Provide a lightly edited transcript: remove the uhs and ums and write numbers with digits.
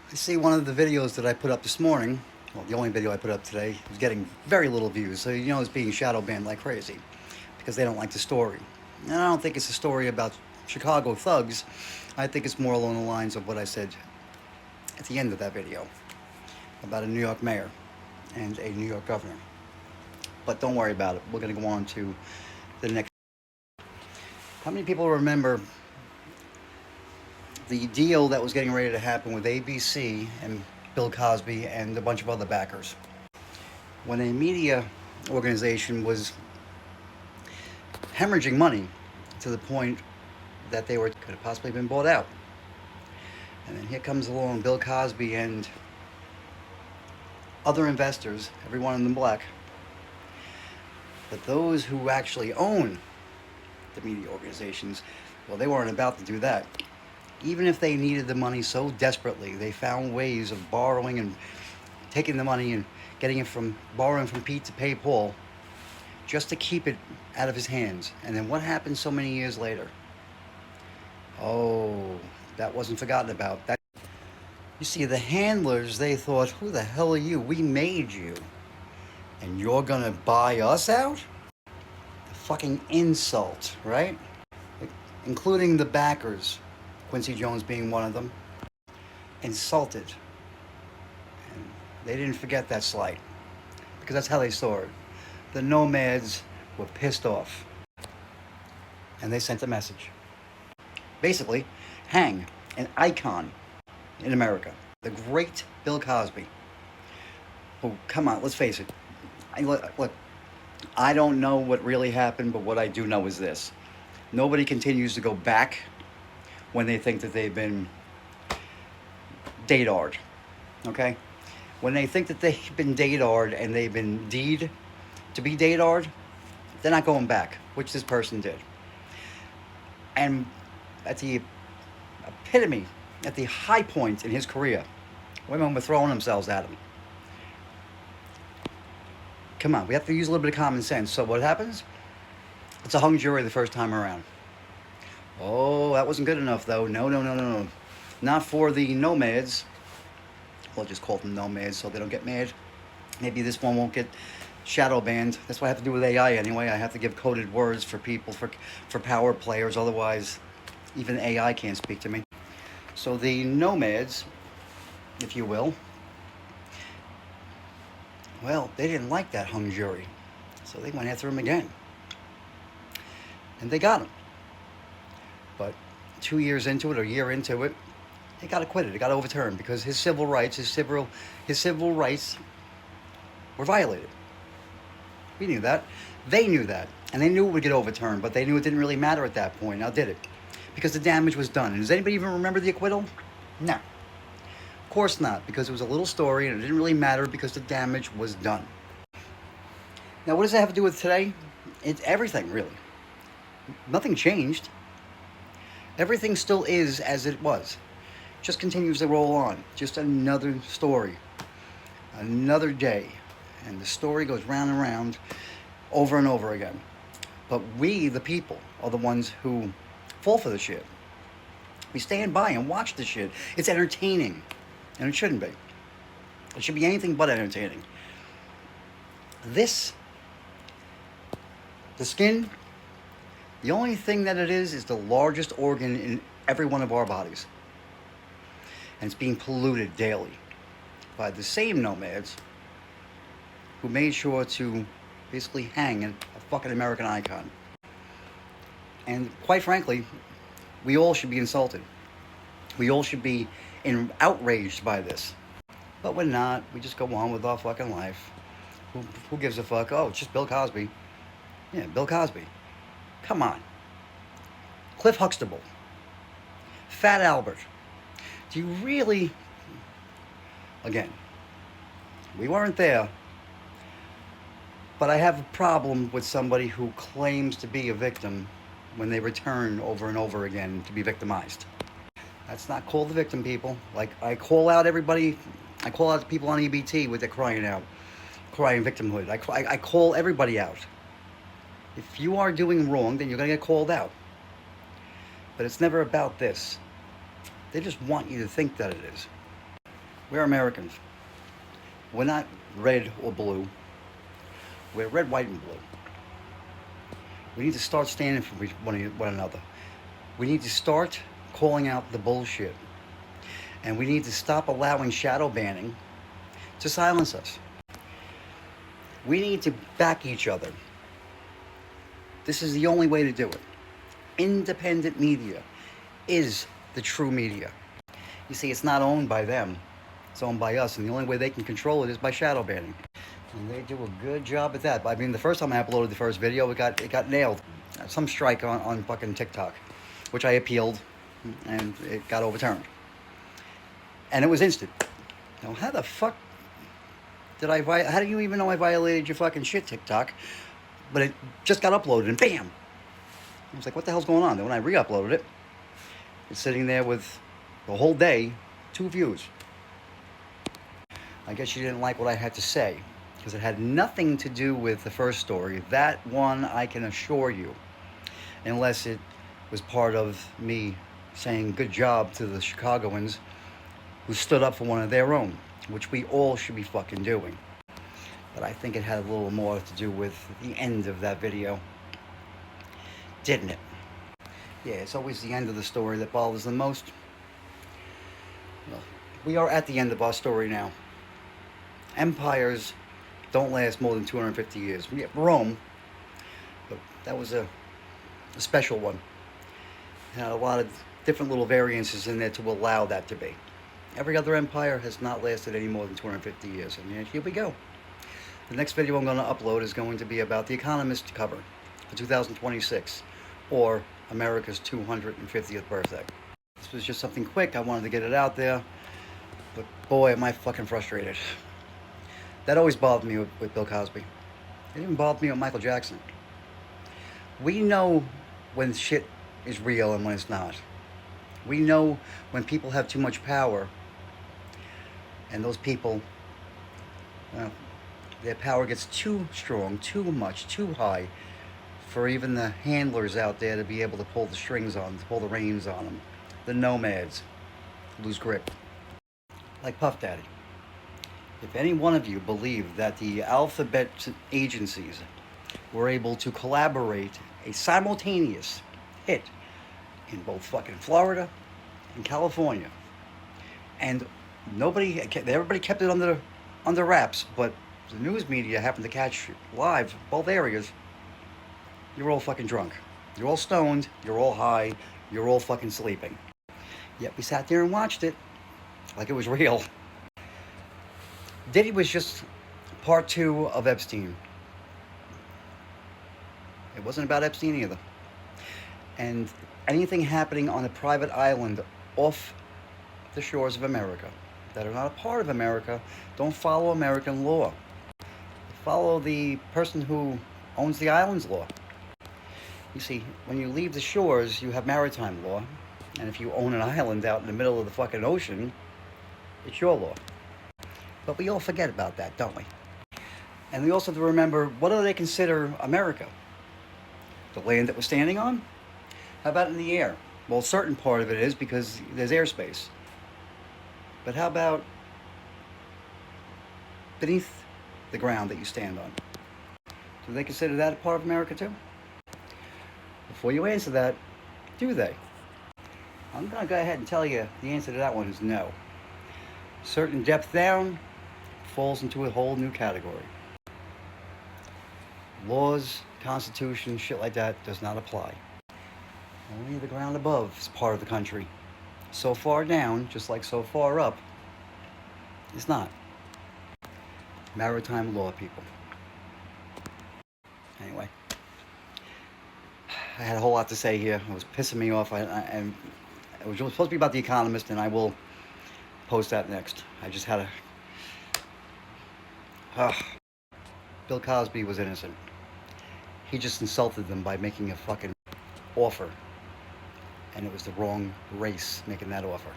I see one of the videos that I put up this morning, well, the only video I put up today, is getting very little views. So, you know, it's being shadow banned like crazy because they don't like the story. And I don't think it's a story about Chicago thugs. I think it's more along the lines of what I said at the end of that video about a New York mayor and a New York governor. But don't worry about it. We're going to go on to the next. How many people remember the deal that was getting ready to happen with ABC and Bill Cosby and a bunch of other backers? When a media organization was hemorrhaging money to the point that they could have possibly been bought out. And then here comes along Bill Cosby and other investors, every one of them black. But those who actually own the media organizations, well, they weren't about to do that. Even if they needed the money so desperately, they found ways of borrowing and taking the money and getting it from borrowing from Pete to pay Paul just to keep it out of his hands. And then what happened so many years later? Oh, that wasn't forgotten about. That, you see, the handlers, they thought, who the hell are you? We made you. And you're gonna buy us out? The fucking insult, right? Including the backers, Quincy Jones being one of them, insulted. And they didn't forget that slight, because that's how they saw it. The nomads were pissed off. And they sent a message. Basically, hang an icon in America. The great Bill Cosby. Oh, come on, let's face it. Look, I don't know what really happened, but what I do know is this. Nobody continues to go back when they think that they've been dadar'd, okay? When they think that they've been dadar'd and they've been deed to be dadar'd, they're not going back, which this person did. And at the epitome, at the high point in his career, women were throwing themselves at him. Come on, we have to use a little bit of common sense. So what happens? It's a hung jury the first time around. Oh, that wasn't good enough, though. No. Not for the nomads. We'll just call them nomads so they don't get mad. Maybe this one won't get shadow banned. That's what I have to do with AI anyway. I have to give coded words for people, for power players. Otherwise, even AI can't speak to me. So the nomads, if you will, well, they didn't like that hung jury. So they went after him again. And they got him. But 2 years into it, or a year into it, they got acquitted. It got overturned because his civil rights were violated. We knew that. They knew that. And they knew it would get overturned, but they knew it didn't really matter at that point. Now, did it? Because the damage was done. And does anybody even remember the acquittal? No. Of course not, because it was a little story and it didn't really matter because the damage was done. Now, what does that have to do with today? It's everything, really. Nothing changed. Everything still is as it was. Just continues to roll on. Just another story. Another day. And the story goes round and round over and over again. But we, the people, are the ones who fall for the shit. We stand by and watch the shit. It's entertaining. And it shouldn't be. It should be anything but entertaining. The skin, the only thing that it is the largest organ in every one of our bodies. And it's being polluted daily by the same nomads who made sure to basically hang a fucking American icon. And quite frankly, we all should be insulted. We all should be outraged by this. But we're not. We just go on with our fucking life. Who gives a fuck? Oh, it's just Bill Cosby. Yeah, Bill Cosby. Come on. Cliff Huxtable. Fat Albert. Do you really... Again, we weren't there. But I have a problem with somebody who claims to be a victim when they return over and over again to be victimized. That's not called the victim, people. Like, I call out everybody. I call out the people on EBT with their crying victimhood. I call everybody out. If you are doing wrong, then you're going to get called out. But it's never about this. They just want you to think that it is. We're Americans. We're not red or blue. We're red, white, and blue. We need to start standing for one another. We need to start calling out the bullshit. And we need to stop allowing shadow banning to silence us. We need to back each other. This is the only way to do it. Independent media is the true media. You see, it's not owned by them. It's owned by us, and the only way they can control it is by shadow banning. And they do a good job at that. I mean, the first time I uploaded the first video, it got nailed. Some strike on fucking TikTok, which I appealed, and it got overturned. And it was instant. Now, how the fuck did how do you even know I violated your fucking shit, TikTok? But it just got uploaded, and bam! I was like, what the hell's going on? Then when I re-uploaded it, it's sitting there with the whole day, 2 views. I guess you didn't like what I had to say, because it had nothing to do with the first story. That one, I can assure you, unless it was part of me saying good job to the Chicagoans who stood up for one of their own, which we all should be fucking doing. But I think it had a little more to do with the end of that video, didn't it? Yeah, it's always the end of the story that bothers the most. Well, we are at the end of our story now. Empires don't last more than 250 years. We have Rome, but that was a special one. It had a lot of different little variances in there to allow that to be. Every other empire has not lasted any more than 250 years. And here we go. The next video I'm going to upload is going to be about the Economist cover for 2026, or America's 250th birthday. This was just something quick. I wanted to get it out there, but boy, am I fucking frustrated. That always bothered me with Bill Cosby. It even bothered me with Michael Jackson. We know when shit is real and when it's not. We know when people have too much power, and those people, well, their power gets too strong, too much, too high for even the handlers out there to be able to pull the strings on, to pull the reins on them. The nomads lose grip. Like Puff Daddy. If any one of you believe that the alphabet agencies were able to collaborate a simultaneous hit in both fucking Florida and California, and everybody kept it under wraps, but the news media happened to catch live both areas, you're all fucking drunk. You're all stoned, you're all high, you're all fucking sleeping. Yet we sat there and watched it like it was real. Diddy was just part 2 of Epstein. It wasn't about Epstein either. And anything happening on a private island off the shores of America that are not a part of America don't follow American law. Follow the person who owns the island's law. You see, when you leave the shores, you have maritime law. And if you own an island out in the middle of the fucking ocean, it's your law. But we all forget about that, don't we? And we also have to remember, what do they consider America? The land that we're standing on? How about in the air? Well, a certain part of it is because there's airspace. But how about beneath the ground that you stand on? Do they consider that a part of America too? Before you answer that, do they? I'm going to go ahead and tell you the answer to that one is no. Certain depth down falls into a whole new category. Laws, constitution, shit like that does not apply. Only the ground above is part of the country. So far down, just like so far up, is not. Maritime law, people. Anyway, I had a whole lot to say here. It was pissing me off. And it was supposed to be about The Economist, and I will post that next. I just had Bill Cosby was innocent. He just insulted them by making a fucking offer. And it was the wrong race making that offer.